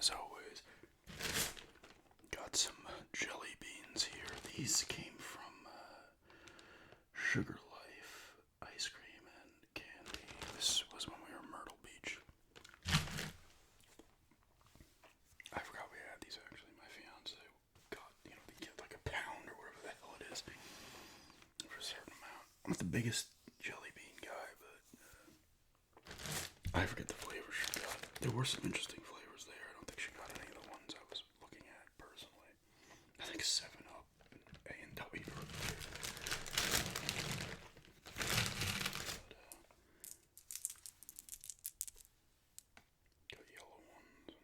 as always, got some Jellybeans here. These came from Sugar Life ice cream and candy. This was when we were in Myrtle Beach. I forgot we had these actually. My fiance got, they get like a pound or whatever the hell it is for a certain amount. I'm not the biggest jelly bean guy, but I forget the flavors she got. There were some interesting flavors there. I don't think she got any of the ones I was looking at personally. I think 7-Up and A&W were there. Got yellow ones.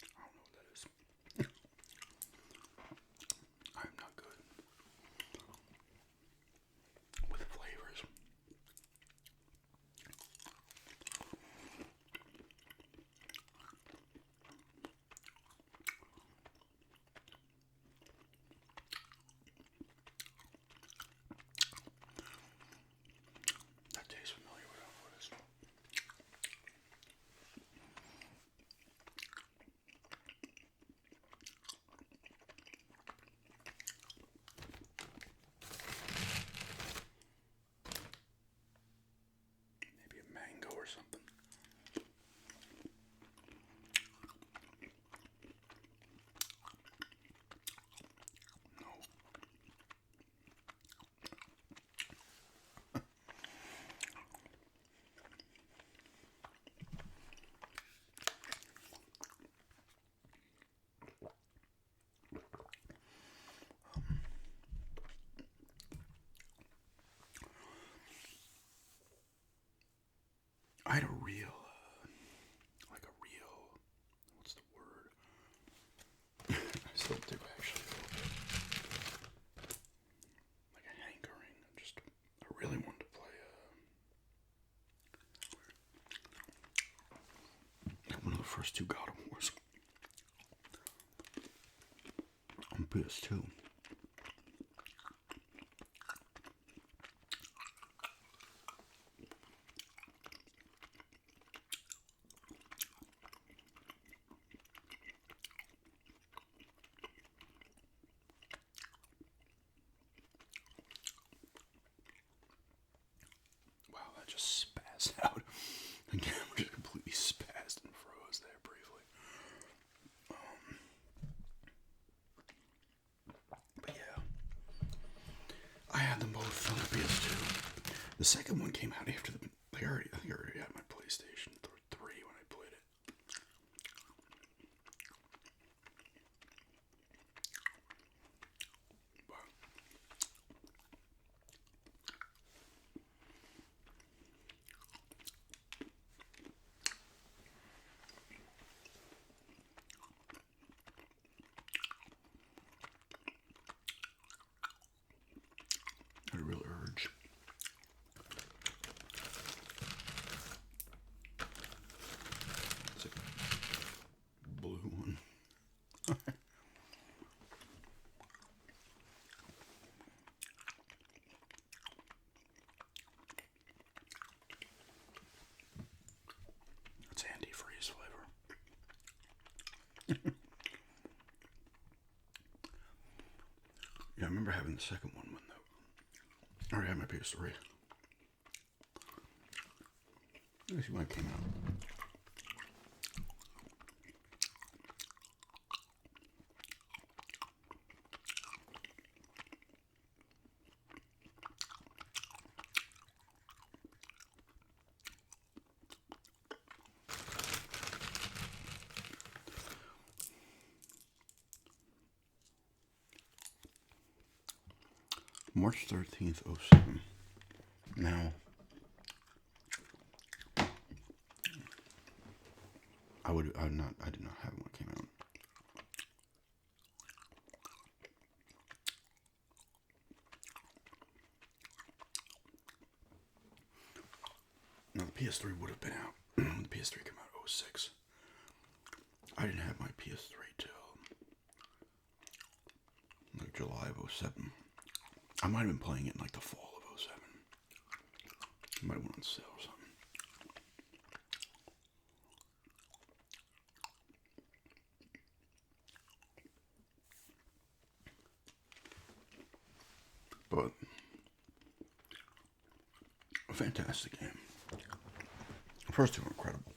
I don't know what that is. I'm not good with flavors. That tastes familiar, but I don't know what it is. Maybe a mango or something. No. I had a real, what's the word? I still do actually. Like a hankering. I really wanted to play one of the first two God of Wars on PS2. Wow, that just spazzed out. Again, we just completely spazzed and froze there briefly. But yeah, I had them both on the PS2. The second one came out after I think I already had my PlayStation 3 when I played it. But I had a real urge. It's a blue one. It's antifreeze flavor. Yeah, I remember having the second one when I already had my PS3. Let me see when it came out. March 13th, 07. Now, I did not have it when it came out. Now, the PS3 would have been out. The PS3 came out 06. I didn't have my PS3 till like July of 07. I might have been playing it in like the fall of 07. Might want to sell something. But a fantastic game. The first two were incredible.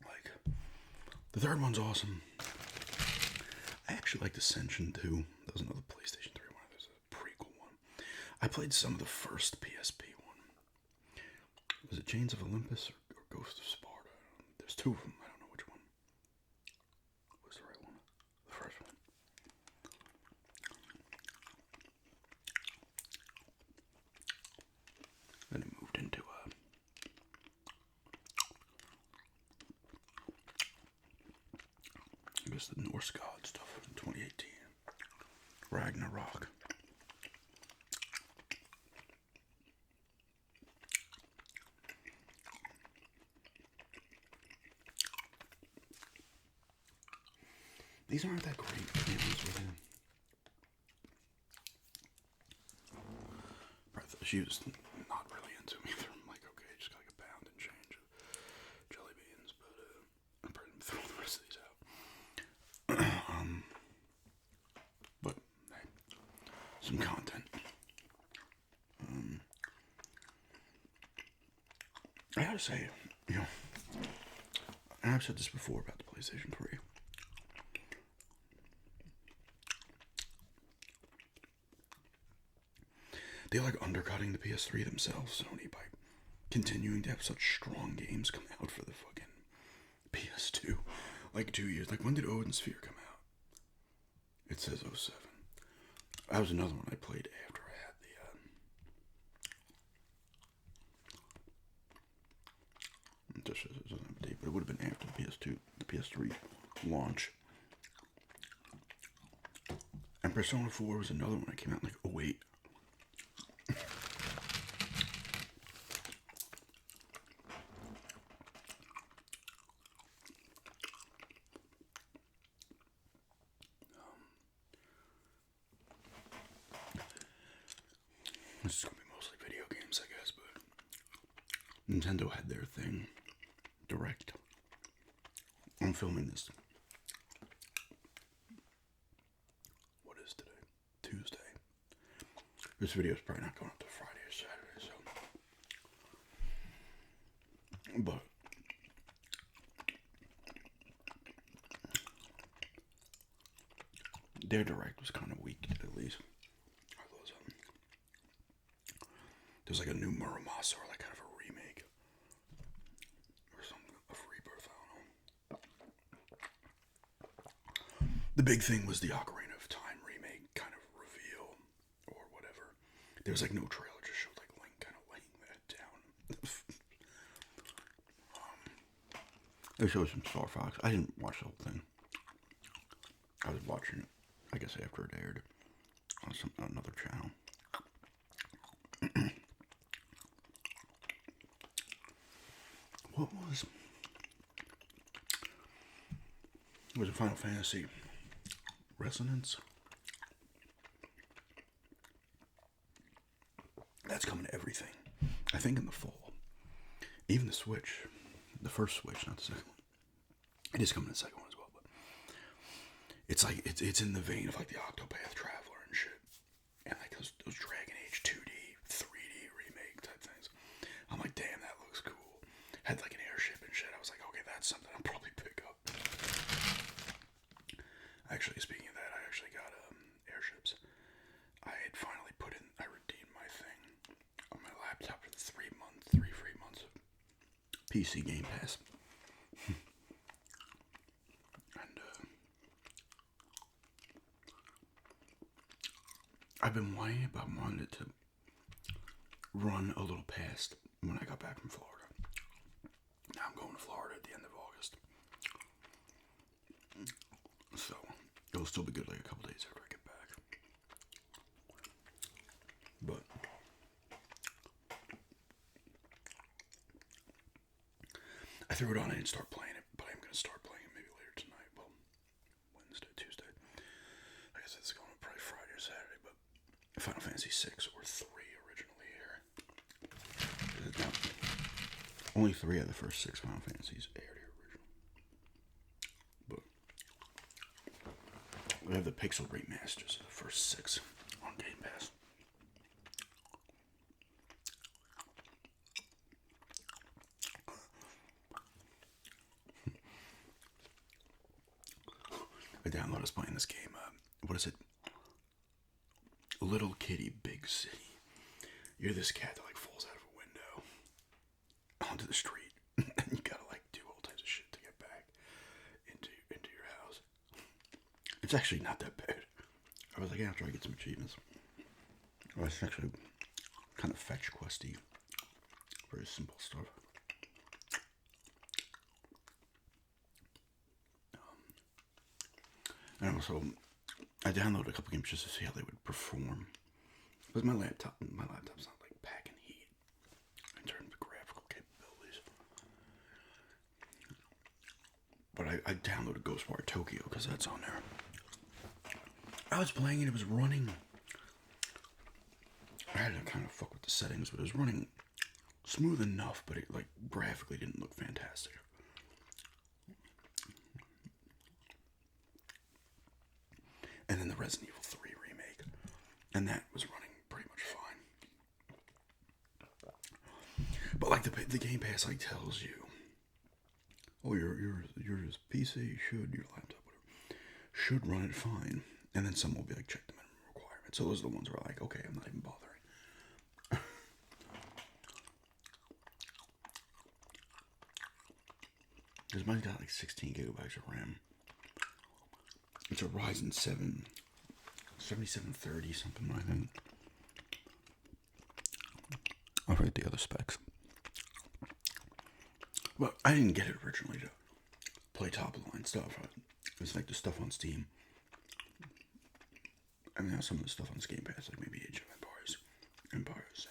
Like the third one's awesome. I actually like Ascension 2. That was another PlayStation 3 one. There's a prequel one. I played some of the first PSP one. Was it Chains of Olympus or Ghost of Sparta? There's two of them. I don't know which one was the right one. The first one. Then it moved into I guess the Norse god stuff in 2018. Ragnarok. These aren't that great, to be honest with you. She was not really into me either. I'm like, okay, just got like a pound and change of Jellybeans, but I'm probably gonna throw the rest of these out. But hey, some content. I gotta say, you know, and I've said this before about the PlayStation 3. They're like undercutting the PS3 themselves, Sony, by continuing to have such strong games come out for the fucking PS2. Like 2 years. Like, when did Odin Sphere come out? It says 07. That was another one I played after I had the, it just says it doesn't have a date, but it would have been after the PS2, the PS3 launch. And Persona 4 was another one that came out in like 08. This is going to be mostly video games, I guess, but Nintendo had their thing, Direct. I'm filming this. What is today? Tuesday. This video is probably not going up to Friday or Saturday, so. But their Direct was kind of weak, at least. There's like a new Muramasa, or like kind of a remake. Or something of Rebirth, I don't know. The big thing was the Ocarina of Time remake kind of reveal, or whatever. There was like no trailer, just showed like Link kind of laying that down. They showed some Star Fox. I didn't watch the whole thing. I was watching it, I guess, after it aired on another channel. What was it Final Fantasy Resonance? That's coming to everything. I think in the fall. Even the Switch. The first Switch, not the second one. It is coming to the second one as well, but it's like it's in the vein of like the Octopath Traveler and shit. And like those Dragon Age 2D, 3D remake type things. I'm like, damn, that looks cool. Had like an airship and shit. I was like, okay, that's something I'll probably pick up. Actually, speaking of that, I actually got airships. I had finally I redeemed my thing on my laptop for the 3 free months of PC Game Pass. And I've been whining about wanting it to run a little past when I got back from Florida. Now I'm going to Florida at the end of August. So, it'll still be good like a couple days after I get back. But threw it on. I didn't start playing it, but I'm gonna start playing it maybe later tonight. Well, Wednesday, Tuesday. I guess it's going to probably Friday or Saturday. But Final Fantasy 6 or 3 originally here. Now, only 3 of the first 6 Final Fantasies aired here originally. But we have the Pixel remasters of the first 6 on Game Pass. I downloaded, I was playing this game. What is it? Little Kitty, Big City. You're this cat that like falls out of a window onto the street, and you gotta like do all types of shit to get back into your house. It's actually not that bad. I was like, yeah, I'll try to get some achievements. Well, it's actually kind of fetch questy. Very simple stuff. And also, I downloaded a couple games just to see how they would perform. Because my laptop's not like packing heat in terms of graphical capabilities. But I downloaded Ghostwire Tokyo because that's on there. I was playing it, it was running. I had to kind of fuck with the settings, but it was running smooth enough, but it like graphically didn't look fantastic. And then the Resident Evil 3 remake, and that was running pretty much fine. But like the Game Pass like tells you, oh your PC should, your laptop, whatever, should run it fine, and then some will be like check the minimum requirements. So those are the ones where like, okay, I'm not even bothering. Because mine's got like 16 gigabytes of RAM. It's a Ryzen 7 7730 something, I think. I'll write the other specs. Well, I didn't get it originally to play top of the line stuff. It's like the stuff on Steam. I mean, some of the stuff on Game Pass, like maybe Age of Empires.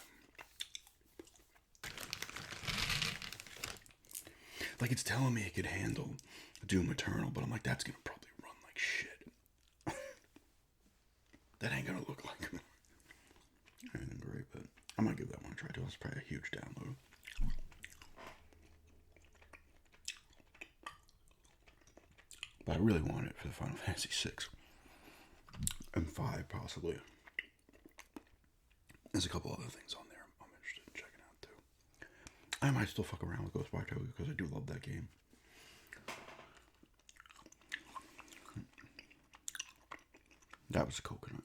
Like it's telling me it could handle Doom Eternal, but I'm like, that's gonna probably run like shit. That ain't gonna look like anything great, but I might give that one a try too. It's probably a huge download. But I really want it for the Final Fantasy 6 and 5 possibly. There's a couple other things on there I'm interested in checking out too. I might still fuck around with Ghostwire Tokyo because I do love that game. That was a coconut.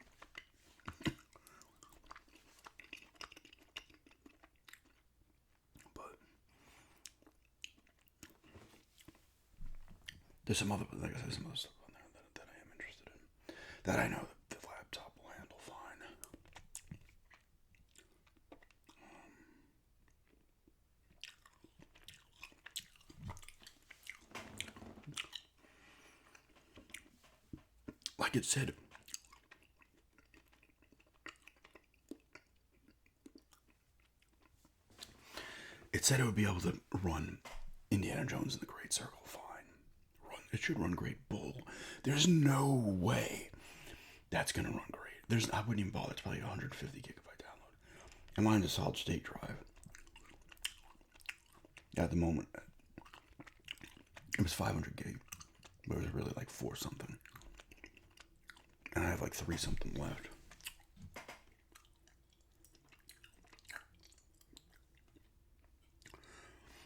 But there's some other, like I said, some other stuff on there that I am interested in. That I know that the laptop will handle fine. Like it said, it would be able to run Indiana Jones and the Great Circle fine. It should run Great Bull. There's no way that's gonna run great. I wouldn't even bother. It's probably 150 gigabyte download. And mine's a solid state drive. At the moment, it was 500 gig, but it was really like 4 something. And I have like 3 something left.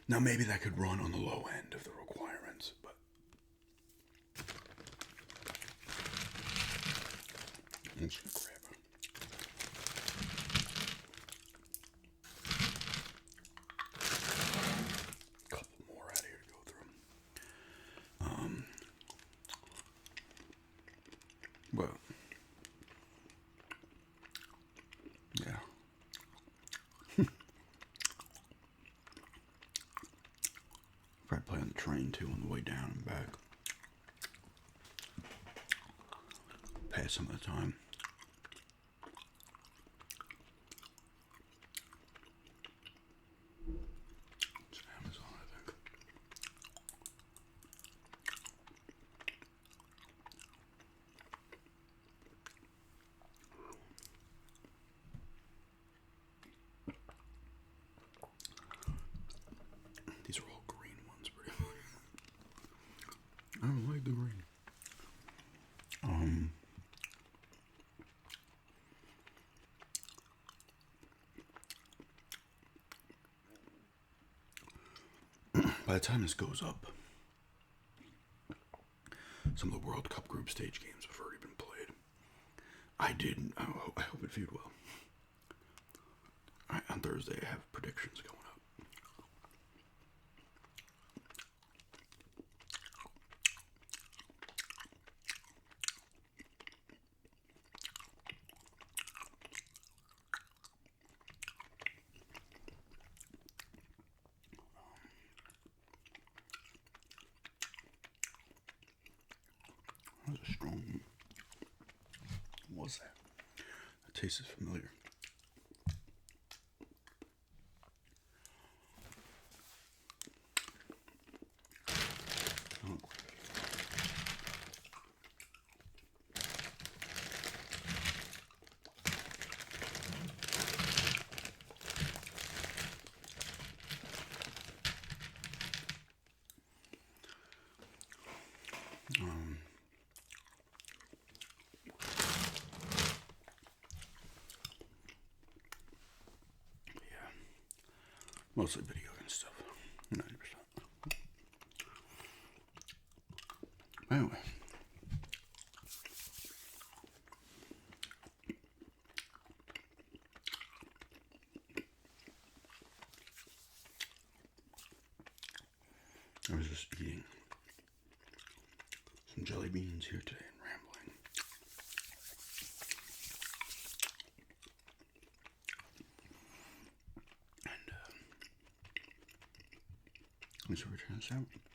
Now maybe that could run on the low end of the requirements, but I'm just gonna grab a couple more out of here to go through. Well, yeah. Probably play on the train too on the way down and back. Pass some of the time. It's Amazon, I think. avoid the green. By the time this goes up, some of the World Cup group stage games have already been played. I hope it viewed well. On Thursday, I have predictions going up. That was a strong. What was that? That tastes familiar. Oh. Yeah, mostly video and stuff. 90%. Anyway. I was just eating some jelly beans here today and rambling. And, let me see what we're trying this out.